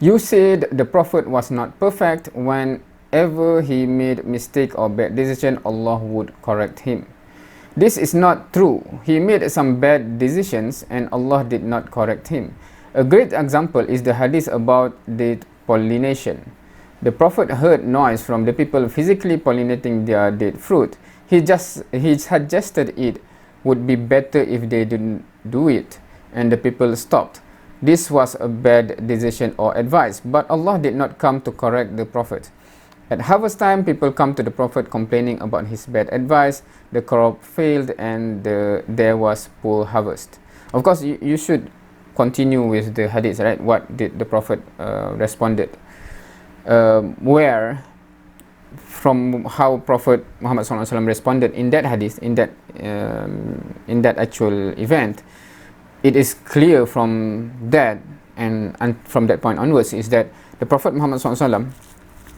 You said the Prophet was not perfect. Whenever he made mistake or bad decision, Allah would correct him. This is not true. He made some bad decisions and Allah did not correct him. A great example is the hadith about the pollination. The Prophet heard noise from the people physically pollinating their date fruit. He suggested it would be better if they didn't do it, and the people stopped. This was a bad decision or advice, but Allah did not come to correct the Prophet. At harvest time, people come to the Prophet complaining about his bad advice. The crop failed and there was poor harvest. Of course, you should continue with the hadith, right? What did the Prophet responded? Where from how Prophet Muhammad SAW responded in that hadith, in that actual event, it is clear from that and from that point onwards is that the Prophet Muhammad SAW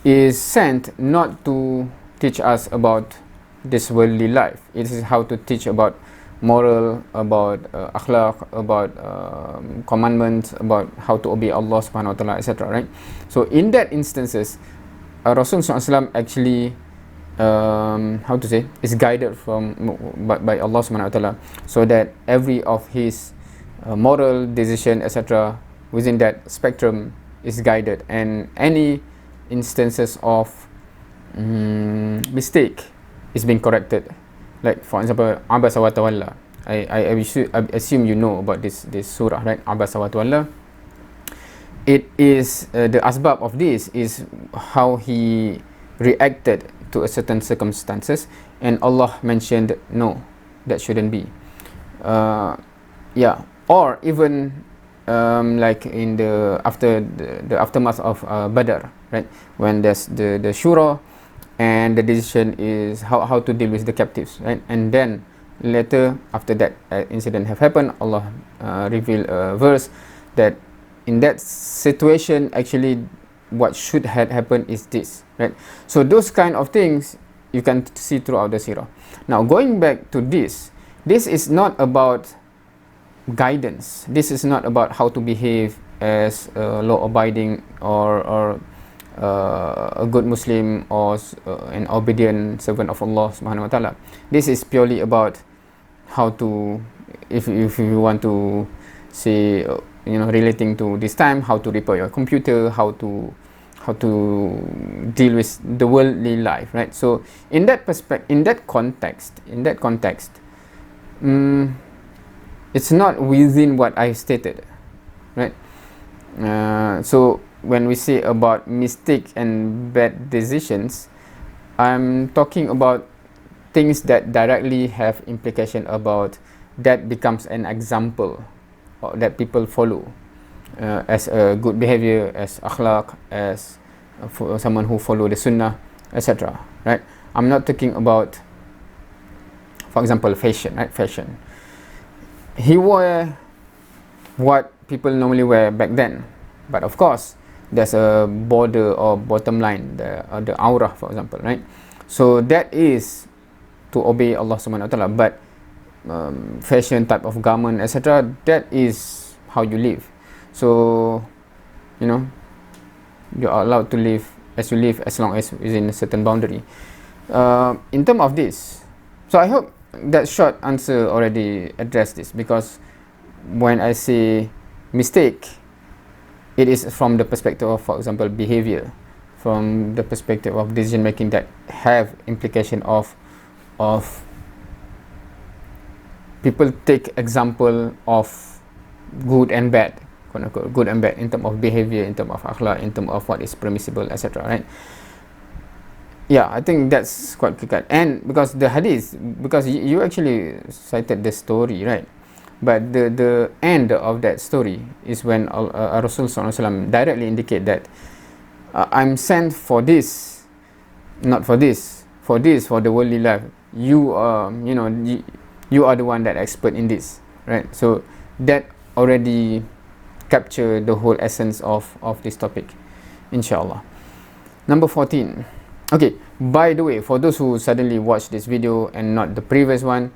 is sent not to teach us about this worldly life. It is how to teach about moral, about akhlaq, about commandments, about how to obey Allah subhanahu wa ta'ala, etc. Right? So in that instances, Rasulullah SAW actually is guided by Allah subhanahu wa ta'ala, so that every of his moral decision, etc., within that spectrum is guided, and any instances of mistake is being corrected. Like for example, Abasa wa Tawalla. I assume you know about this surah, right? Abasa wa Tawalla. It is the asbab of this is how he reacted to a certain circumstances, and Allah mentioned no, that shouldn't be. Or even like in the aftermath of Badr, right? When there's the shura, and the decision is how to deal with the captives, right? And then later, after that incident have happened, Allah revealed a verse that in that situation, actually what should have happened is this, right? So those kind of things you can see throughout the seerah. Now going back to this is not about guidance. This is not about how to behave as a law-abiding or a good Muslim or an obedient servant of Allah subhanahu wa ta'ala. This is purely about how to, if you want to say, relating to this time, how to repair your computer, how to deal with the worldly life, right? So in that context, it's not within what I stated, right? So when we say about mistake and bad decisions, I'm talking about things that directly have implication about that becomes an example that people follow as a good behavior, as akhlaq, as someone who follow the sunnah, etc. Right? I'm not talking about, for example, fashion, right? Fashion. He wore what people normally wear back then, but of course there's a border or bottom line, the aurah, for example, right? So that is to obey Allah subhanahu wa ta'ala, but fashion type of garment, etc., that is how you live. So you are allowed to live as you live, as long as within a certain boundary. In terms of this, so I hope that short answer already addressed this, because when I say mistake, it is from the perspective of, for example, behavior, from the perspective of decision making that have implication of people take example of good and bad, quote unquote, good and bad in terms of behavior, in terms of akhlaq, in terms of what is permissible, etc. Right? Yeah, I think that's quite clear. And because the hadith, because you actually cited the story, right? But the end of that story is when Rasulullah SAW directly indicate that I'm sent for this, not for this, for the worldly life. You are, you are the one that expert in this, right? So that already capture the whole essence of this topic, inshallah. Number 14. Okay, by the way, for those who suddenly watched this video and not the previous one,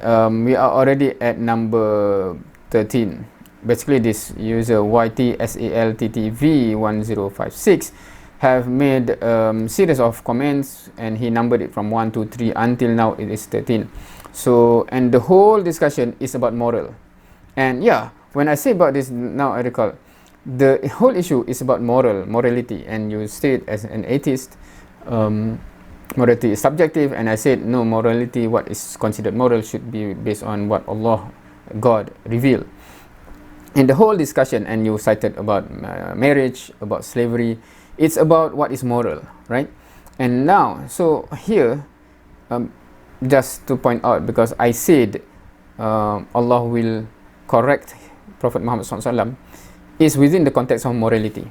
we are already at number 13, basically this user YTSALTTV1056 have made series of comments, and he numbered it from 1 to 3 until now it is 13. So, and the whole discussion is about moral. And yeah, when I say about this now, I recall the whole issue is about morality, and you state as an atheist, morality is subjective, and I said no, morality, what is considered moral should be based on what Allah, God, revealed. In the whole discussion, and you cited about marriage, about slavery, it's about what is moral, right? And now, so here, just to point out, because I said Allah will correct Prophet Muhammad SAW, is within the context of morality.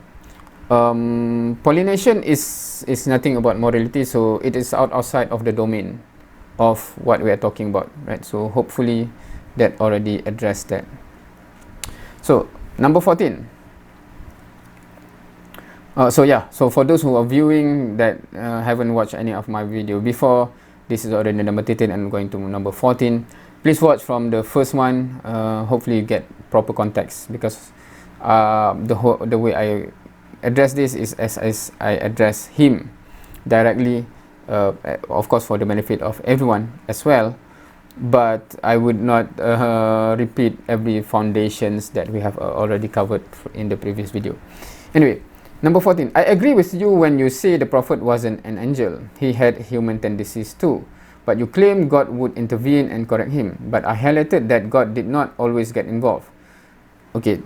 Pollination is nothing about morality, so it is outside of the domain of what we are talking about, right? So hopefully that already addressed that. So number 14. So for those who are viewing that haven't watched any of my video before, this is already number 13 and going to number 14. Please watch from the first one. Hopefully you get proper context, because the way I address this is as I address him directly, of course for the benefit of everyone as well, but I would not repeat every foundations that we have already covered in the previous video. Anyway, number 14. I agree with you when you say the Prophet wasn't an angel. He had human tendencies too. But you claim God would intervene and correct him. But I highlighted that God did not always get involved. Okay,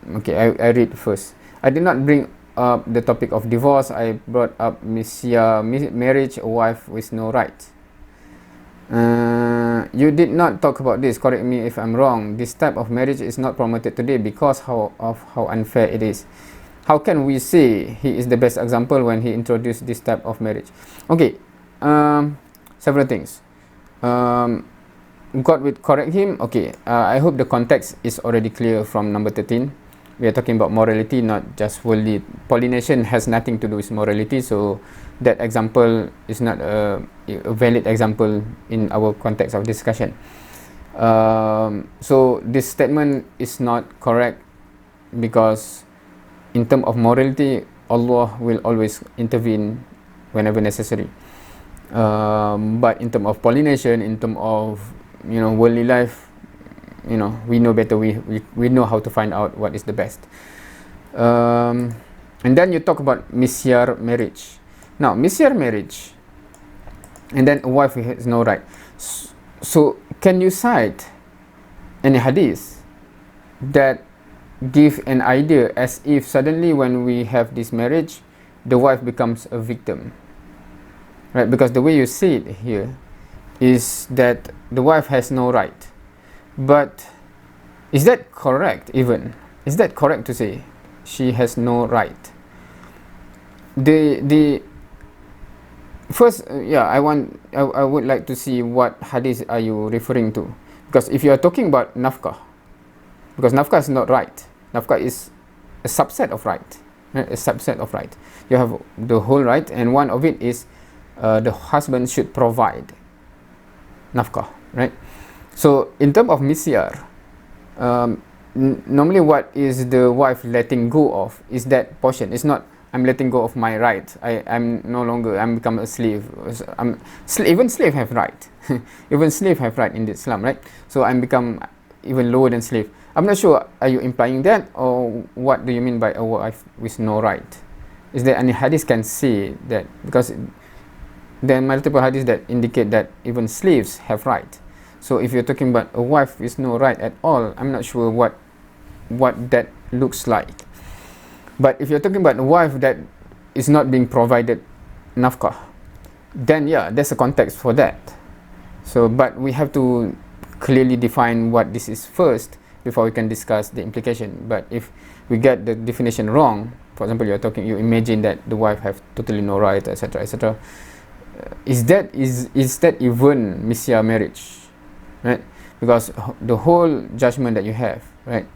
I read first. I did not bring up the topic of divorce. I brought up Misyar Marriage, a wife with no right. You did not talk about this. Correct me if I'm wrong. This type of marriage is not promoted today because of how unfair it is. How can we say he is the best example when he introduced this type of marriage? Okay, several things. God will correct him. Okay, I hope the context is already clear from number 13. We are talking about morality, not just worldly. Pollination has nothing to do with morality, so that example is not a valid example in our context of discussion. So this statement is not correct, because in terms of morality, Allah will always intervene whenever necessary. But in terms of pollination, in terms of worldly life, we know better. We know how to find out what is the best. And then you talk about Misyar Marriage. Now, Misyar Marriage, and then a wife has no right. So can you cite any hadith that give an idea as if suddenly when we have this marriage, the wife becomes a victim, right? Because the way you see it here is that the wife has no right. But is that correct even? Is that correct to say she has no right? The first, I would like to see what hadith are you referring to, because if you are talking about nafkah, because nafkah is not right. Nafkah is a subset of right, right? A subset of right. You have the whole right, and one of it is the husband should provide nafkah, right? So in terms of misyar, normally what is the wife letting go of is that portion. It's not I'm letting go of my right. I'm no longer, I'm become a slave. Even slave have right. Even slave have right in Islam, right? So I'm become even lower than slave. I'm not sure, are you implying that, or what do you mean by a wife with no right? Is there any hadith can say that? Because there are multiple hadiths that indicate that even slaves have right. So if you're talking about a wife with no right at all, I'm not sure what that looks like. But if you're talking about a wife that is not being provided nafkah, then yeah, there's a context for that. So, but we have to clearly define what this is first before we can discuss the implication. But if we get the definition wrong, for example, you imagine that the wife have totally no right, etc., etc. Is that even Misyar Marriage, right? Because the whole judgment that you have, right?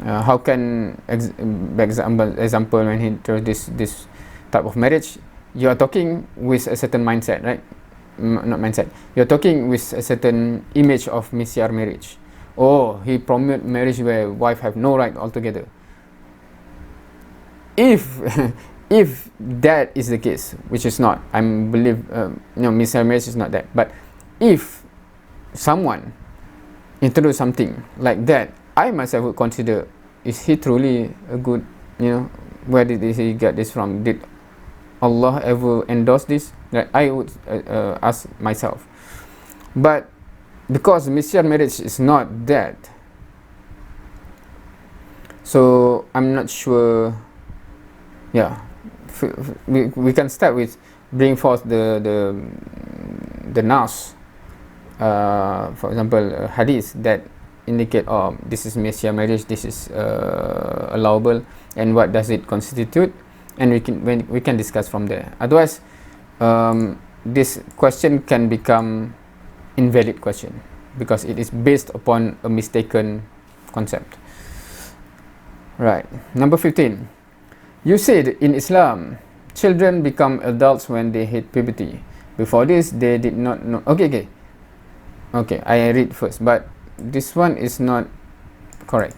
How can example when he introduced this type of marriage, you are talking with a certain mindset, right? Not mindset. You're talking with a certain image of Misyar Marriage. oh, he promote marriage where wife have no right altogether. If if that is the case, which is not, I believe, Misyar Marriage is not that. But if someone introduce something like that, I myself would consider, is he truly a good, where did he get this from? Did Allah ever endorse this? Like, I would ask myself. But because Misyar Marriage is not that, so I'm not sure. Yeah, we can start with bring forth the nas, for example, hadith that indicate, oh, this is Misyar Marriage, this is allowable, and what does it constitute, and we can discuss from there. Otherwise, this question can become invalid question because it is based upon a mistaken concept. Right, number 15. You said in Islam, children become adults when they hit puberty. Before this, they did not know. Okay, I read first, but this one is not correct.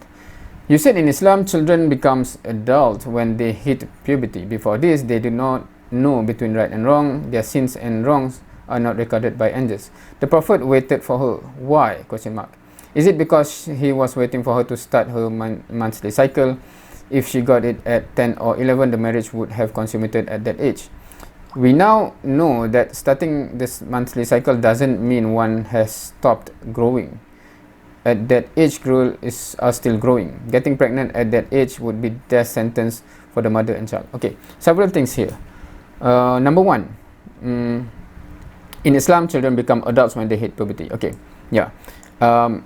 You said in Islam, children becomes adult when they hit puberty. Before this, they do not know between right and wrong. Their sins and wrongs are not recorded by angels. The Prophet waited for her. Why? Question mark. Is it because he was waiting for her to start her monthly cycle? If she got it at 10 or 11, the marriage would have consummated at that age. We now know that starting this monthly cycle doesn't mean one has stopped growing. At that age, girls are still growing. Getting pregnant at that age would be death sentence for the mother and child. Okay, several things here. Number one, in Islam, children become adults when they hit puberty. Okay, yeah.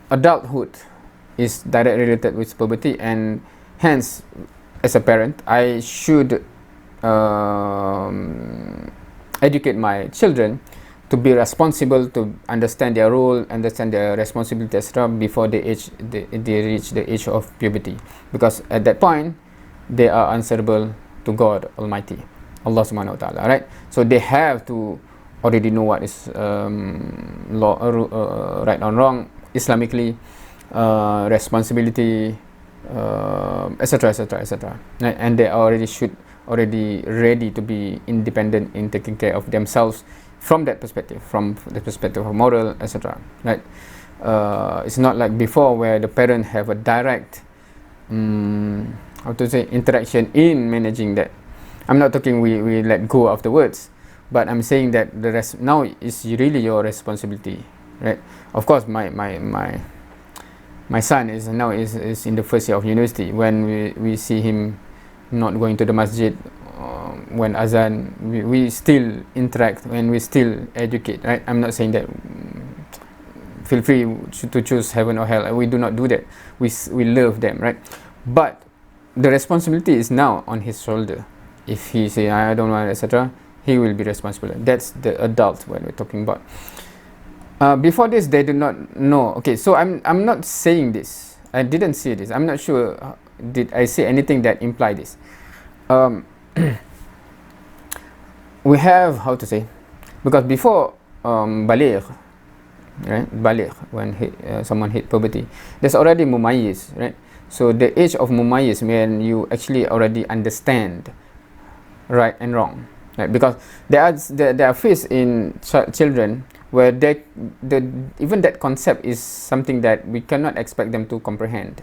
Adulthood is directly related with puberty, and hence, as a parent, I should educate my children to be responsible, to understand their role, understand their responsibility, etc., before they reach the age of puberty, because at that point they are answerable to God Almighty, Allah Subhanahu Wa Taala. Right? So they have to already know what is right or wrong Islamically, responsibility, etc., right? And they already ready to be independent in taking care of themselves from that perspective, from the perspective of moral, etc., right? It's not like before where the parent have a direct interaction in managing that. I'm not talking we let go of the words, but I'm saying that the rest now is really your responsibility, right? Of course, my son is now in the first year of university. When we see him not going to the masjid, when azan, we still interact and we still educate, right? I'm not saying that feel free to choose heaven or hell. We do not do that. We love them, right? But the responsibility is now on his shoulder. If he say I don't want, etc., he will be responsible. That's the adult when we're talking about. Before this, they do not know. Okay, so I'm not saying this. I didn't say this. I'm not sure. Did I say anything that implied this? We have, how to say, because before baligh, right? Baligh, when someone hit puberty, there's already mumayyiz, right? So the age of mumayyiz, when you actually already understand right and wrong, right? Because there are phases in children where even that concept is something that we cannot expect them to comprehend,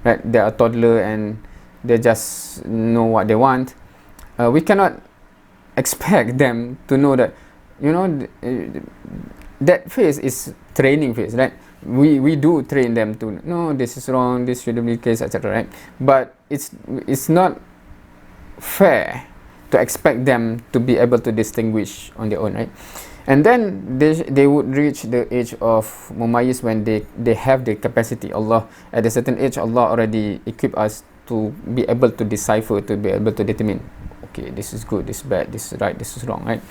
right? They are toddler and they just know what they want. We cannot expect them to know that, that phase is training phase, right? We do train them to no, this is wrong, this shouldn't be the case, etc., right? But it's not fair to expect them to be able to distinguish on their own, right? And then they would reach the age of mumayyiz when they have the capacity. Allah, at a certain age, Allah already equipped us to be able to decipher, to be able to determine, okay, this is good, this is bad, this is right, this is wrong, right?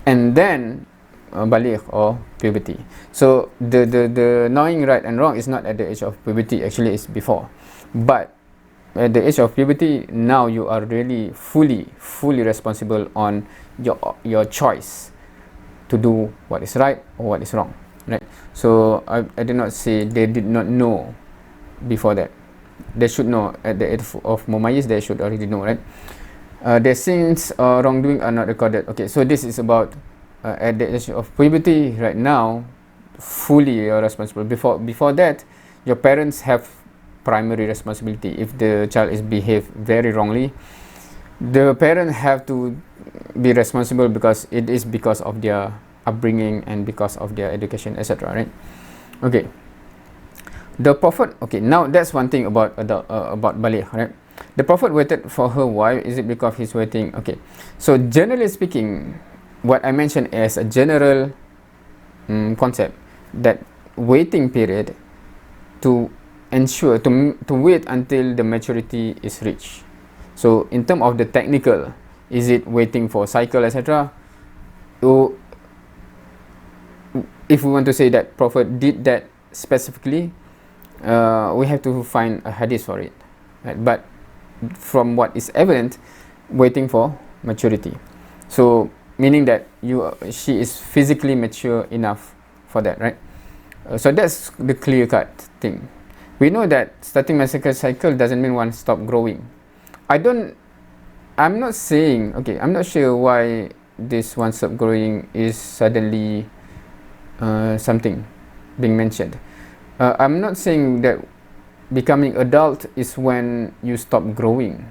And then baligh or puberty. So the knowing right and wrong is not at the age of puberty, actually it's before. But at the age of puberty, now you are really fully responsible on your choice to do what is right or what is wrong. right? So I did not say they did not know before that. They should know at the age of mumayyiz. They should already know, right? Their sins or wrongdoing are not recorded. Okay, so this is about at the age of puberty. Right now, fully you're responsible. Before that, your parents have primary responsibility. If the child is behaved very wrongly, the parents have to be responsible because it is because of their upbringing and because of their education, etc., right? Okay, the prophet, okay, now that's one thing about about baligh, right? The prophet waited for her. Why is it? Because he's waiting. Okay, so generally speaking, what I mentioned as a general concept, that waiting period to ensure to wait until the maturity is reached. So in terms of the technical, is it waiting for cycle, etc.? So if we want to say that prophet did that specifically, we have to find a hadith for it, right? But from what is evident, waiting for maturity. So meaning that she is physically mature enough for that, right? So that's the clear-cut thing. We know that starting menstrual cycle doesn't mean one stop growing. I'm not saying, okay, I'm not sure why this one stop growing is suddenly something being mentioned. I'm not saying that becoming adult is when you stop growing.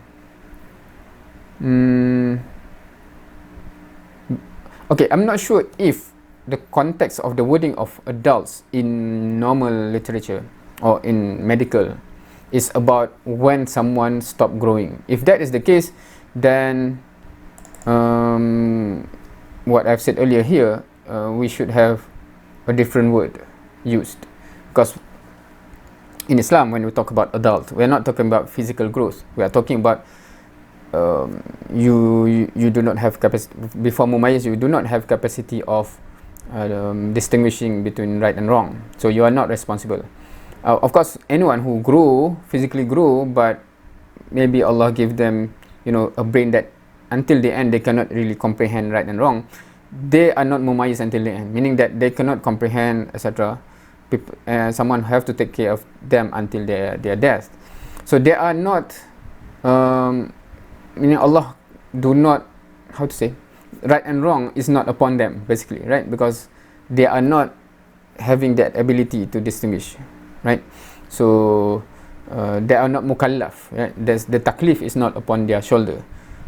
Okay, I'm not sure if the context of the wording of adults in normal literature or in medical is about when someone stop growing. If that is the case, then what I've said earlier here, we should have a different word used, because in Islam, when we talk about adult, we're not talking about physical growth. We are talking about you do not have capacity before mumayyiz. You do not have capacity of distinguishing between right and wrong. So you are not responsible. Of course, anyone who physically grow, but maybe Allah give them, a brain that until the end they cannot really comprehend right and wrong. They are not mumayyiz until the end, meaning that they cannot comprehend, etc. Someone have to take care of them until their death. So they are not, meaning Allah do not, how to say, right and wrong is not upon them, basically, right? Because they are not having that ability to distinguish, right? So they are not mukallaf, right? The taklif is not upon their shoulder.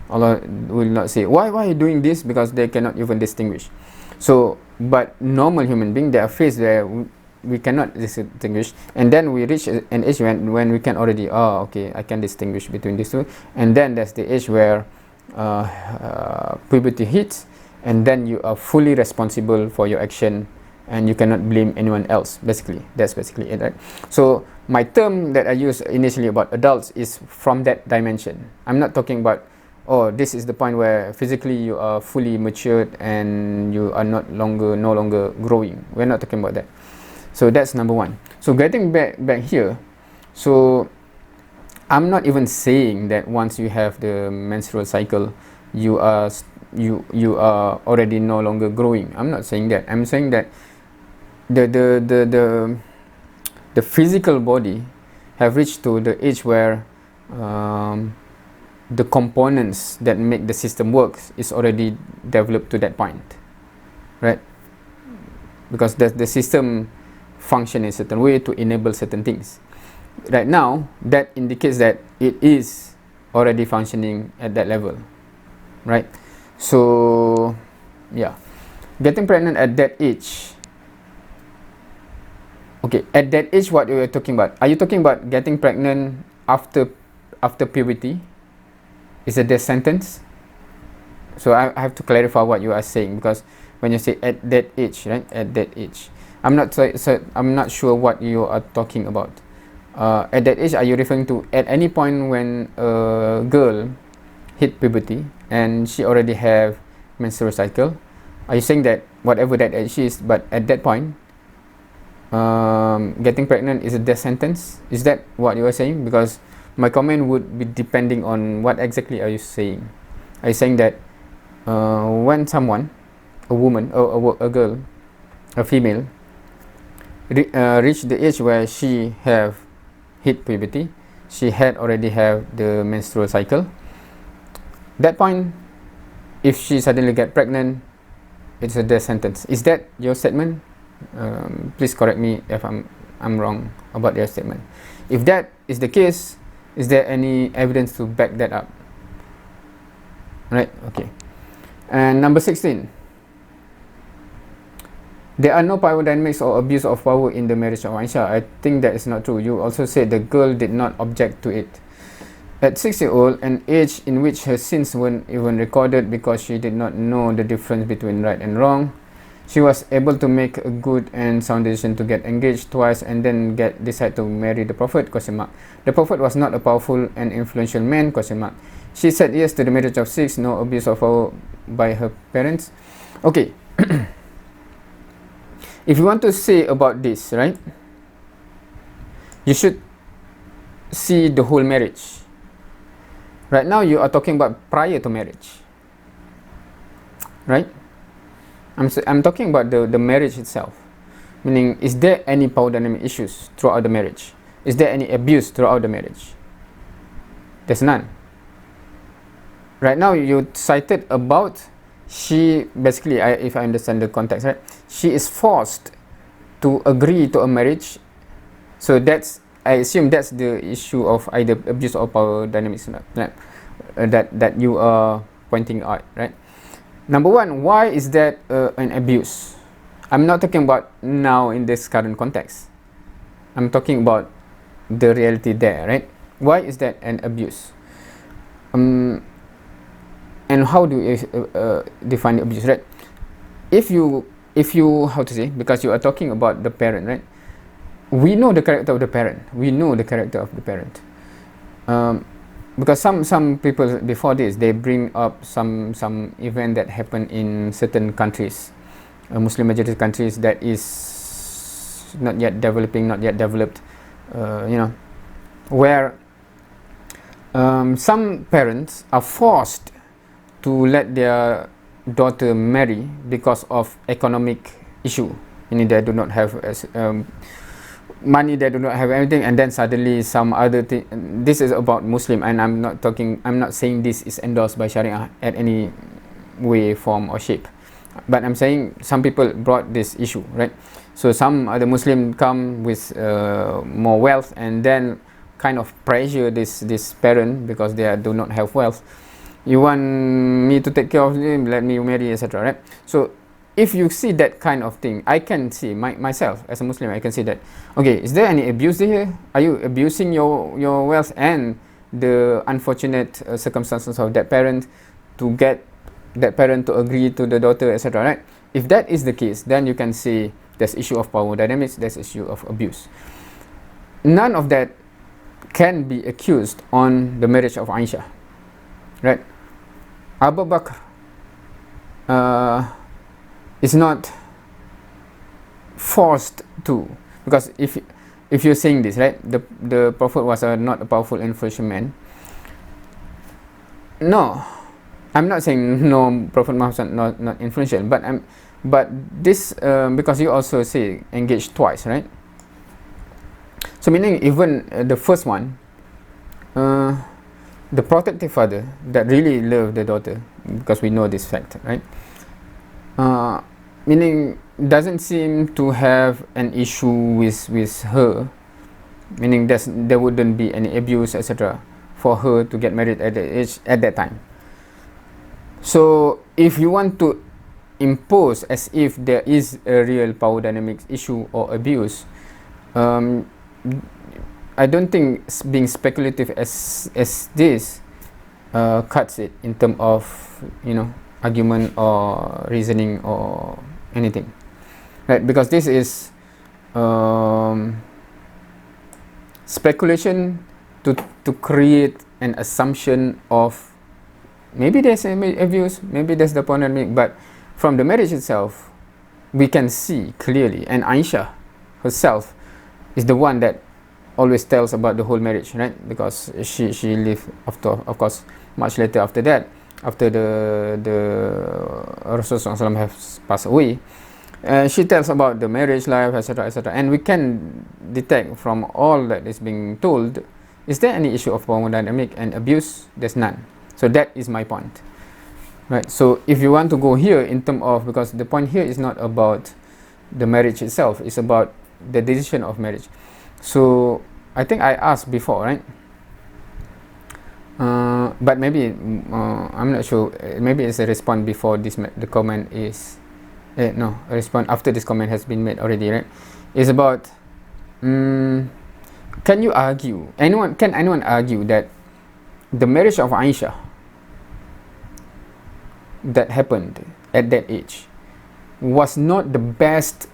Allah will not say, why are you doing this? Because they cannot even distinguish. So, but normal human being, they are faced where we cannot distinguish, and then we reach an age when we can already, okay, I can distinguish between these two, and then that's the age where puberty hits, and then you are fully responsible for your action, and you cannot blame anyone else. Basically, that's basically it, right? So my term that I used initially about adults is from that dimension. I'm not talking about, this is the point where physically you are fully matured and you are no longer growing. We're not talking about that. So that's number one. So getting back here, so I'm not even saying that once you have the menstrual cycle, you are already no longer growing. I'm not saying that. I'm saying that the physical body have reached to the age where the components that make the system works is already developed to that point, right? Because the system function in a certain way to enable certain things. Right now, that indicates that it is already functioning at that level, right? So, yeah, getting pregnant at that age. Okay, at that age, what you are talking about? Are you talking about getting pregnant after puberty? Is it death sentence? So I have to clarify what you are saying, because when you say at that age, right? At that age, I'm not sure what you are talking about. At that age, are you referring to at any point when a girl hit puberty and she already have menstrual cycle? Are you saying that whatever that age is, but at that point, getting pregnant is a death sentence? Is that what you are saying? Because my comment would be depending on what exactly are you saying. Are you saying that when someone, a woman or a girl, a female, reached the age where she have hit puberty, she had already have the menstrual cycle. That point, if she suddenly get pregnant, it's a death sentence. Is that your statement? Please correct me if I'm wrong about your statement. If that is the case, is there any evidence to back that up? Right, okay. And number 16. There are no power dynamics or abuse of power in the marriage of Aisha. I think that is not true. You also said the girl did not object to it. At 6-year-old, an age in which her sins weren't even recorded because she did not know the difference between right and wrong, she was able to make a good and sound decision to get engaged twice and then decide to marry the Prophet? The Prophet was not a powerful and influential man? She said yes to the marriage of 6, no abuse of power by her parents. Okay. If you want to say about this, right, you should see the whole marriage. Right now you are talking about prior to marriage, right? I'm talking about the marriage itself, meaning, is there any power dynamic issues throughout the marriage? Is there any abuse throughout the marriage? There's none. Right now you cited about she basically, if I understand the context right, she is forced to agree to a marriage. So that's, I assume that's the issue of either abuse or power dynamics, right? That you are pointing out, right? Number one, why is that an abuse? I'm not talking about now in this current context. I'm talking about the reality there, right? Why is that an abuse? And how do you define abuse, right? If you how to say, because you are talking about the parent, right? We know the character of the parent. Because some people before this, they bring up some event that happened in certain countries, Muslim majority countries, that is not yet developed, where some parents are forced to let their daughter marry because of economic issue, meaning they do not have money, they do not have anything, and then suddenly some other thing. This is about Muslim, and I'm not saying this is endorsed by Sharia at any way, form or shape, but I'm saying some people brought this issue, right? So some other Muslim come with more wealth and then kind of pressure this parent because they do not have wealth. You want me to take care of him, let me marry, etc., right? So if you see that kind of thing, I can see myself as a Muslim, I can see that, okay, is there any abuse here? Are you abusing your wealth and the unfortunate circumstances of that parent to get that parent to agree to the daughter, etc., right? If that is the case, then you can say there's issue of power dynamics, there's issue of abuse. None of that can be accused on the marriage of Aisha, right? Abu Bakr is not forced to, because if you're saying this, right, the Prophet was not a powerful influential man. No, I'm not saying no, Prophet Muhammad not influential, but this because you also say engaged twice, right? So meaning even the first one, the protective father that really loved the daughter, because we know this fact, right? Meaning doesn't seem to have an issue with her, meaning there wouldn't be any abuse, etc., for her to get married at that time. So if you want to impose as if there is a real power dynamics issue or abuse, I don't think being speculative as this cuts it in terms of, argument or reasoning or anything, right? Because this is speculation to create an assumption of maybe there's abuse, maybe there's the pandemic, but from the marriage itself, we can see clearly, and Aisha herself is the one that always tells about the whole marriage, right? Because she lived after, of course, much later after that, after the Rasulullah SAW has passed away. She tells about the marriage life, etc., etc., and we can detect from all that is being told, is there any issue of power dynamic and abuse? There's none. So that is my point, right? So if you want to go here in terms of, because the point here is not about the marriage itself, it's about the decision of marriage. So I think I asked before, right? But maybe I'm not sure. Maybe it's a response before this. The comment is no, a response after this comment has been made already, right? It's about can you argue? Can anyone argue that the marriage of Aisha that happened at that age was not the best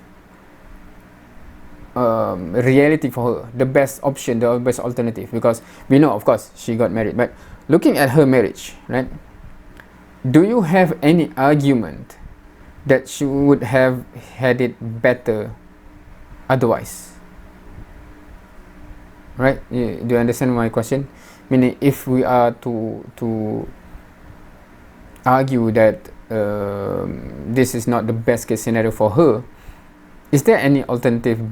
reality for her, the best option, the best alternative? Because we know, of course, she got married, but looking at her marriage, right, do you have any argument that she would have had it better otherwise? Right? Do you understand my question? Meaning, if we are to argue that this is not the best case scenario for her, is there any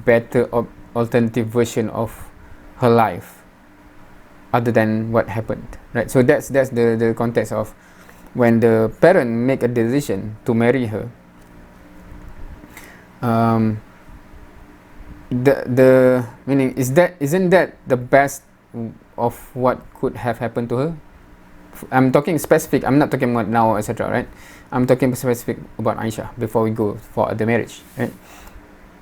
better alternative version of her life other than what happened? Right? So that's the context of when the parent make a decision to marry her. The meaning isn't that the best of what could have happened to her? I'm talking specific. I'm not talking about now, etc. Right? I'm talking specific about Aisha before we go for the marriage. Right?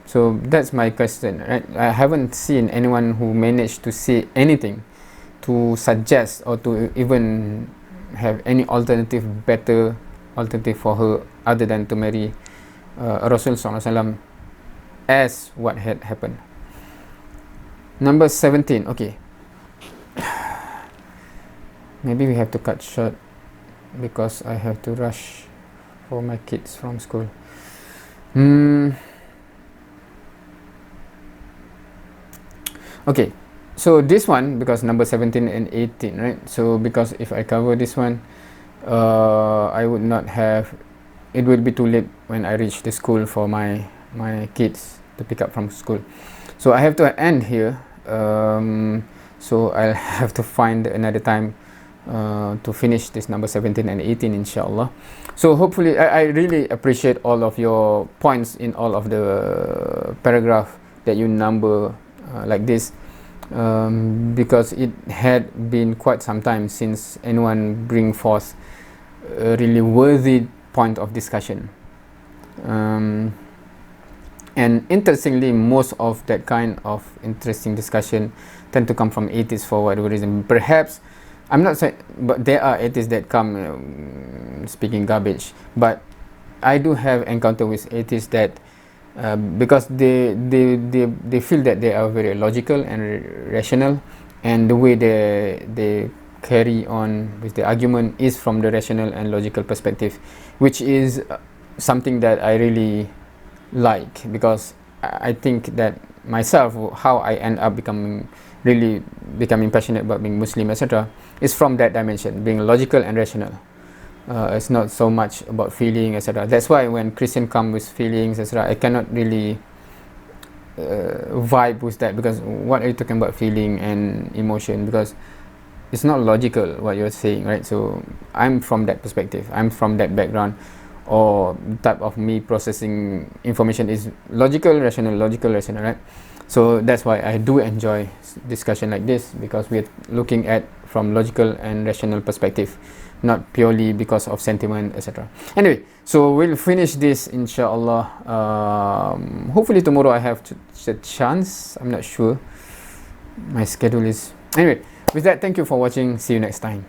So that's my question. Right? I haven't seen anyone who managed to say anything to suggest or to even have any better alternative for her other than to marry Rasul Sallallahu Alaihi Wasallam as what had happened. Number 17. Okay. Maybe we have to cut short because I have to rush for my kids from school. Okay. So this one, because number 17 and 18, right? So because if I cover this one, I would not have, it will be too late when I reach the school for my kids to pick up from school. So I have to end here. So I'll have to find another time to finish this number 17 and 18, inshallah. So hopefully, I really appreciate all of your points in all of the paragraph that you number like this, because it had been quite some time since anyone bring forth a really worthy point of discussion. And interestingly, most of that kind of interesting discussion tend to come from atheists for whatever reason. Perhaps, I'm not saying, but there are atheists that come speaking garbage. But I do have encounter with atheists that because they feel that they are very logical and rational, and the way they carry on with the argument is from the rational and logical perspective, which is something that I really like, because I think that myself, how I end up becoming passionate about being Muslim, etc., is from that dimension, being logical and rational. It's not so much about feeling, etc. That's why when Christian come with feelings, etc., I cannot really vibe with that, because what are you talking about feeling and emotion? Because it's not logical what you're saying, right? So I'm from that perspective. I'm from that background, or type of me processing information is logical, rational, right? So that's why I do enjoy discussion like this, because we're looking at from logical and rational perspective, not purely because of sentiment, etc. Anyway, so we'll finish this, inshallah. Hopefully tomorrow I have a chance. I'm not sure. My schedule is... Anyway, with that, thank you for watching. See you next time.